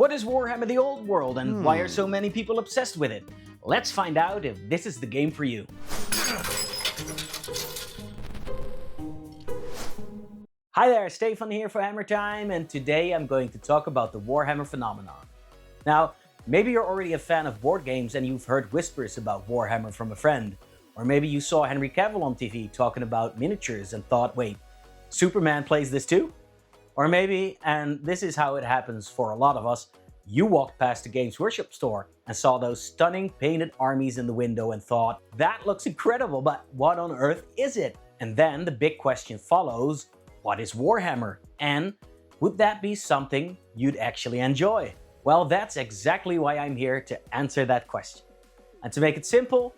What is Warhammer the Old World and why are so many people obsessed with it? Let's find out if this is the game for you. Hi there, Stefan here for Hammer Time, and today I'm going to talk about the Warhammer phenomenon. Now, maybe you're already a fan of board games and you've heard whispers about Warhammer from a friend. Or maybe you saw Henry Cavill on TV talking about miniatures and thought, wait, Superman plays this too? Or maybe, and this is how it happens for a lot of us, you walked past the Games Workshop store and saw those stunning painted armies in the window and thought, that looks incredible, but what on earth is it? And then the big question follows, what is Warhammer? And would that be something you'd actually enjoy? Well, that's exactly why I'm here to answer that question. And to make it simple,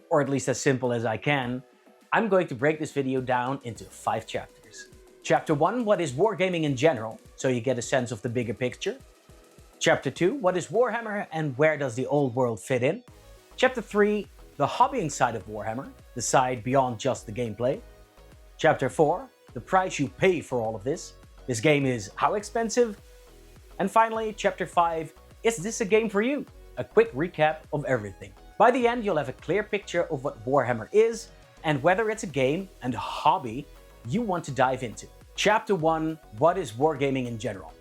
or at least as simple as I can, I'm going to break this video down into 5 chapters. Chapter 1, what is wargaming in general, so you get a sense of the bigger picture. Chapter 2, what is Warhammer and where does the old world fit in? Chapter 3, the hobbying side of Warhammer, the side beyond just the gameplay. Chapter 4, the price you pay for all of this. This game is how expensive? And finally, Chapter 5, is this a game for you? A quick recap of everything. By the end, you'll have a clear picture of what Warhammer is and whether it's a game and a hobby you want to dive into. Chapter 1, what is wargaming in general?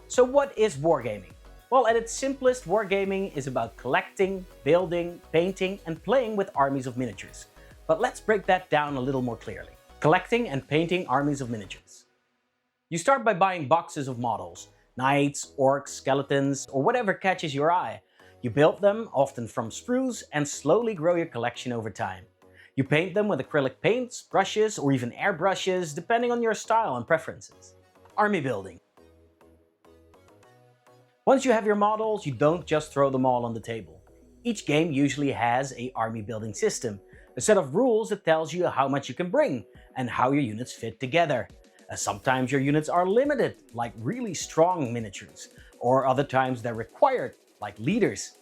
So what is wargaming? Well, at its simplest, wargaming is about collecting, building, painting, and playing with armies of miniatures. But let's break that down a little more clearly. Collecting and painting armies of miniatures. You start by buying boxes of models, knights, orcs, skeletons, or whatever catches your eye. You build them, often from sprues, and slowly grow your collection over time. You paint them with acrylic paints, brushes, or even airbrushes, depending on your style and preferences. Army building. Once you have your models, you don't just throw them all on the table. Each game usually has an army building system, a set of rules that tells you how much you can bring and how your units fit together. Sometimes your units are limited, like really strong miniatures, or other times they're required, like leaders.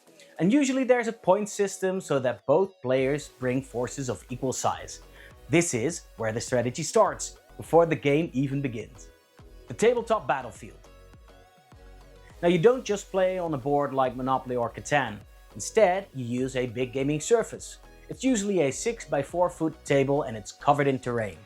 And usually there's a point system so that both players bring forces of equal size. This is where the strategy starts, before the game even begins. The tabletop battlefield. Now you don't just play on a board like Monopoly or Catan. Instead, you use a big gaming surface. It's usually a 6x4 foot table and it's covered in terrain.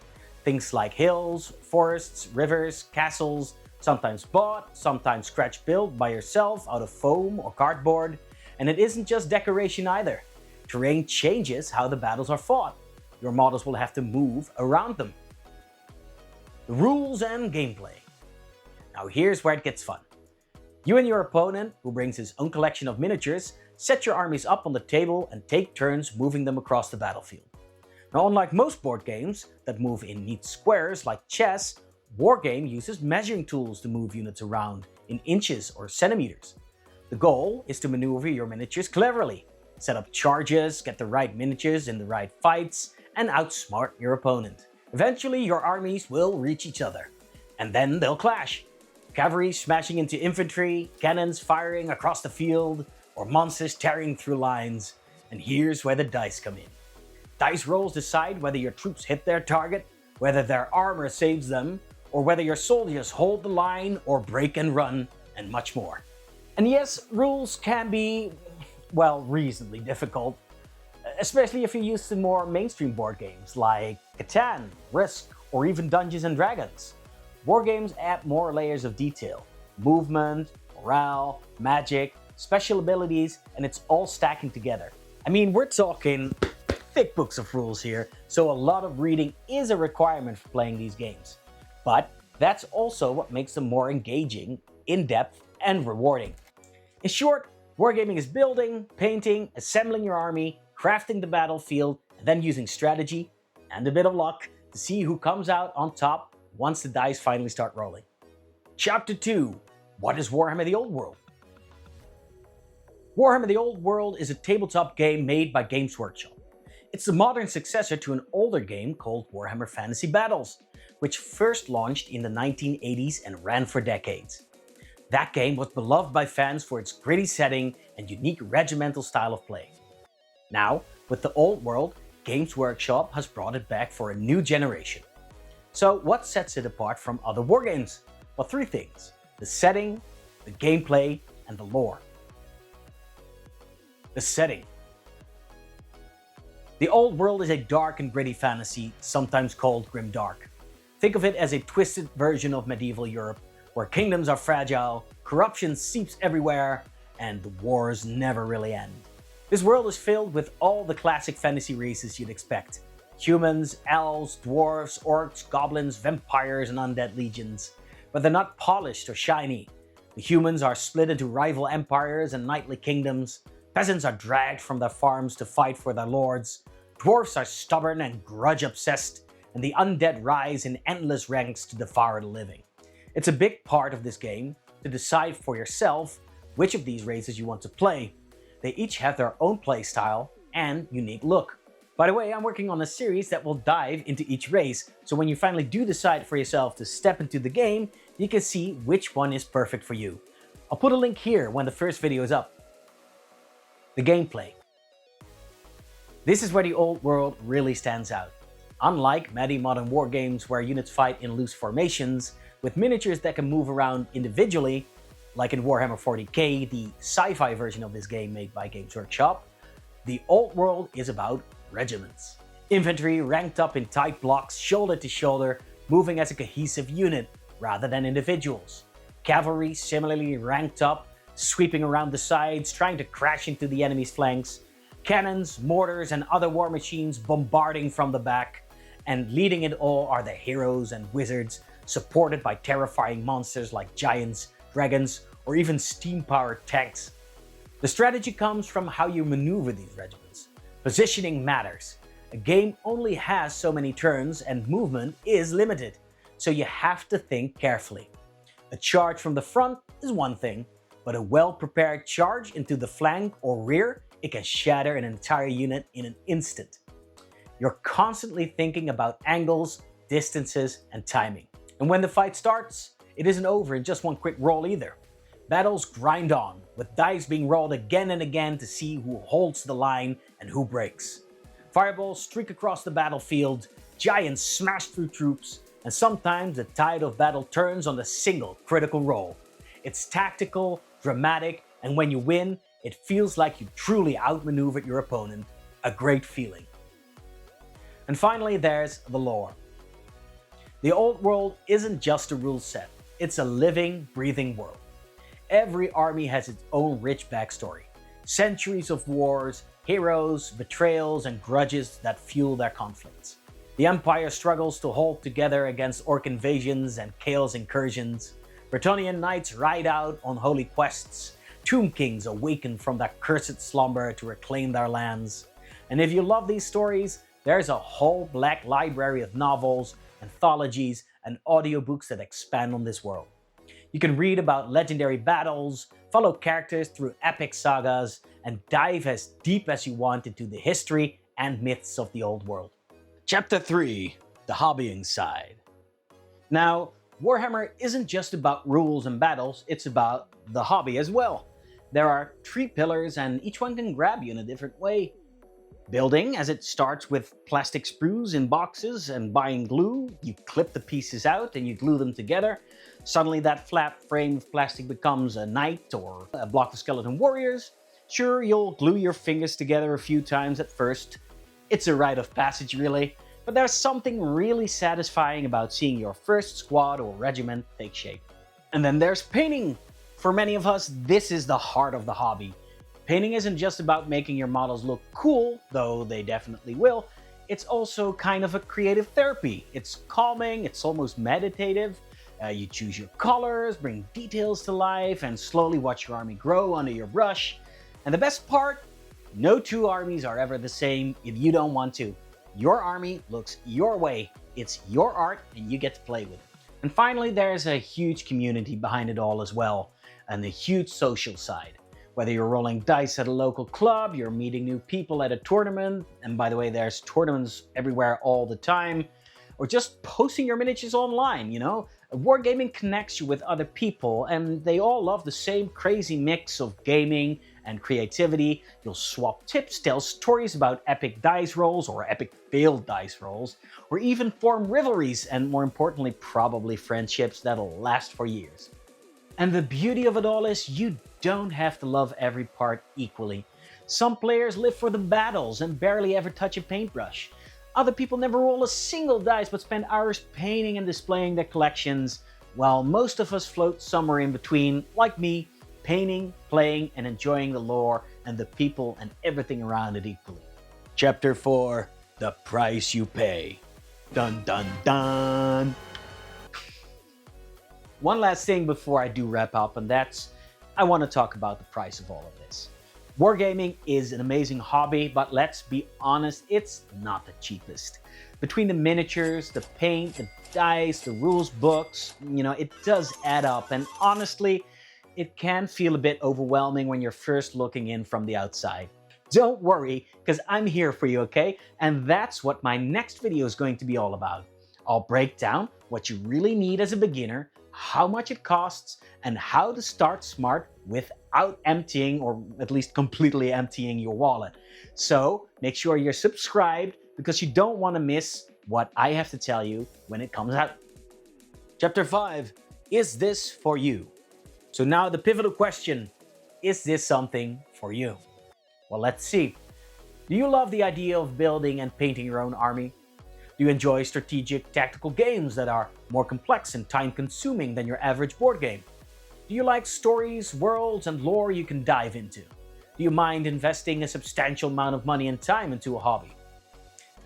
Things like hills, forests, rivers, castles, sometimes bought, sometimes scratch built by yourself out of foam or cardboard. And it isn't just decoration either. Terrain changes how the battles are fought. Your models will have to move around them. The rules and gameplay. Now here's where it gets fun. You and your opponent, who brings his own collection of miniatures, set your armies up on the table and take turns moving them across the battlefield. Now, unlike most board games that move in neat squares like chess, Wargame uses measuring tools to move units around in inches or centimeters. The goal is to maneuver your miniatures cleverly, set up charges, get the right miniatures in the right fights, and outsmart your opponent. Eventually, your armies will reach each other, and then they'll clash. Cavalry smashing into infantry, cannons firing across the field, or monsters tearing through lines. And here's where the dice come in. Dice rolls decide whether your troops hit their target, whether their armor saves them, or whether your soldiers hold the line or break and run, and much more. And yes, rules can be, well, reasonably difficult, especially if you're used to more mainstream board games like Catan, Risk, or even Dungeons & Dragons. Wargames add more layers of detail, movement, morale, magic, special abilities, and it's all stacking together. I mean, we're talking thick books of rules here, so a lot of reading is a requirement for playing these games. But that's also what makes them more engaging, in-depth, and rewarding. In short, wargaming is building, painting, assembling your army, crafting the battlefield, and then using strategy and a bit of luck to see who comes out on top once the dice finally start rolling. Chapter 2, what is Warhammer the Old World? Warhammer the Old World is a tabletop game made by Games Workshop. It's the modern successor to an older game called Warhammer Fantasy Battles, which first launched in the 1980s and ran for decades. That game was beloved by fans for its gritty setting and unique regimental style of play. Now, with the Old World, Games Workshop has brought it back for a new generation. So what sets it apart from other wargames? Well, 3 things: the setting, the gameplay, and the lore. The setting. The Old World is a dark and gritty fantasy, sometimes called grimdark. Think of it as a twisted version of medieval Europe, where kingdoms are fragile, corruption seeps everywhere, and the wars never really end. This world is filled with all the classic fantasy races you'd expect. Humans, elves, dwarves, orcs, goblins, vampires, and undead legions. But they're not polished or shiny. The humans are split into rival empires and knightly kingdoms. Peasants are dragged from their farms to fight for their lords. Dwarfs are stubborn and grudge-obsessed, and the undead rise in endless ranks to devour the living. It's a big part of this game to decide for yourself which of these races you want to play. They each have their own playstyle and unique look. By the way, I'm working on a series that will dive into each race, so when you finally do decide for yourself to step into the game, you can see which one is perfect for you. I'll put a link here when the first video is up. The gameplay. This is where the Old World really stands out. Unlike many modern war games where units fight in loose formations, with miniatures that can move around individually, like in Warhammer 40k, the sci-fi version of this game made by Games Workshop, the Old World is about regiments. Infantry ranked up in tight blocks, shoulder to shoulder, moving as a cohesive unit rather than individuals. Cavalry similarly ranked up, sweeping around the sides, trying to crash into the enemy's flanks. Cannons, mortars, and other war machines bombarding from the back. And leading it all are the heroes and wizards, supported by terrifying monsters like giants, dragons, or even steam-powered tanks. The strategy comes from how you maneuver these regiments. Positioning matters. A game only has so many turns and movement is limited, so you have to think carefully. A charge from the front is one thing, but a well-prepared charge into the flank or rear, it can shatter an entire unit in an instant. You're constantly thinking about angles, distances, and timing. And when the fight starts, it isn't over in just one quick roll either. Battles grind on, with dice being rolled again and again to see who holds the line and who breaks. Fireballs streak across the battlefield, giants smash through troops, and sometimes the tide of battle turns on a single critical roll. It's tactical, dramatic, and when you win, it feels like you truly outmaneuvered your opponent. A great feeling. And finally, there's the lore. The Old World isn't just a rule set, it's a living, breathing world. Every army has its own rich backstory. Centuries of wars, heroes, betrayals, and grudges that fuel their conflicts. The Empire struggles to hold together against orc invasions and chaos incursions. Bretonnian knights ride out on holy quests. Tomb Kings awaken from their cursed slumber to reclaim their lands. And if you love these stories, there's a whole black library of novels, anthologies, and audiobooks that expand on this world. You can read about legendary battles, follow characters through epic sagas, and dive as deep as you want into the history and myths of the Old World. Chapter 3: The Hobbying Side. Now, Warhammer isn't just about rules and battles, it's about the hobby as well. There are 3 pillars and each one can grab you in a different way. Building, as it starts with plastic sprues in boxes and buying glue. You clip the pieces out and you glue them together. Suddenly that flat frame of plastic becomes a knight or a block of skeleton warriors. Sure, you'll glue your fingers together a few times at first. It's a rite of passage really, but there's something really satisfying about seeing your first squad or regiment take shape. And then there's painting. For many of us, this is the heart of the hobby. Painting isn't just about making your models look cool, though they definitely will. It's also kind of a creative therapy. It's calming, it's almost meditative. You choose your colors, bring details to life, and slowly watch your army grow under your brush. And the best part? No 2 armies are ever the same if you don't want to. Your army looks your way. It's your art, and you get to play with it. And finally, there's a huge community behind it all as well, and a huge social side. Whether you're rolling dice at a local club, you're meeting new people at a tournament, and by the way, there's tournaments everywhere all the time, or just posting your miniatures online, you know? Wargaming connects you with other people, and they all love the same crazy mix of gaming and creativity. You'll swap tips, tell stories about epic dice rolls or epic failed dice rolls, or even form rivalries and, more importantly, probably friendships that'll last for years. And the beauty of it all is you don't have to love every part equally. Some players live for the battles and barely ever touch a paintbrush. Other people never roll a single dice but spend hours painting and displaying their collections, while most of us float somewhere in between, like me, painting, playing, and enjoying the lore and the people and everything around it equally. Chapter 4: The Price You Pay. Dun dun dun! One last thing before I do wrap up, and that's I want to talk about the price of all of this. Wargaming is an amazing hobby, but let's be honest, it's not the cheapest. Between the miniatures, the paint, the dice, the rules books, it does add up, and honestly, it can feel a bit overwhelming when you're first looking in from the outside. Don't worry, because I'm here for you, okay? And that's what my next video is going to be all about. I'll break down what you really need as a beginner, how much it costs, and how to start smart without emptying, or at least completely emptying, your wallet. So make sure you're subscribed, because you don't want to miss what I have to tell you when it comes out. Chapter 5, is this for you? So now the pivotal question, is this something for you? Well, let's see. Do you love the idea of building and painting your own army? Do you enjoy strategic, tactical games that are more complex and time-consuming than your average board game? Do you like stories, worlds, and lore you can dive into? Do you mind investing a substantial amount of money and time into a hobby?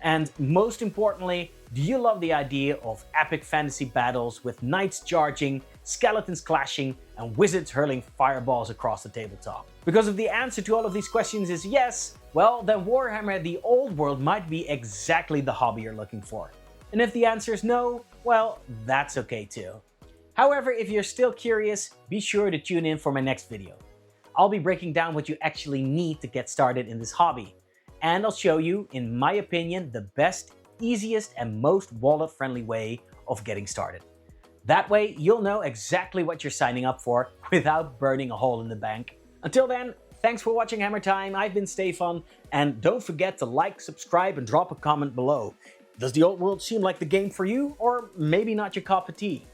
And most importantly, do you love the idea of epic fantasy battles with knights charging, skeletons clashing, and wizards hurling fireballs across the tabletop? Because if the answer to all of these questions is yes, well, then Warhammer The Old World might be exactly the hobby you're looking for. And if the answer is no, well, that's okay too. However, if you're still curious, be sure to tune in for my next video. I'll be breaking down what you actually need to get started in this hobby. And I'll show you, in my opinion, the best, easiest, and most wallet-friendly way of getting started. That way, you'll know exactly what you're signing up for without burning a hole in the bank. Until then, thanks for watching Hammer Time. I've been Stefan, and don't forget to like, subscribe, and drop a comment below. Does The Old World seem like the game for you, or maybe not your cup of tea?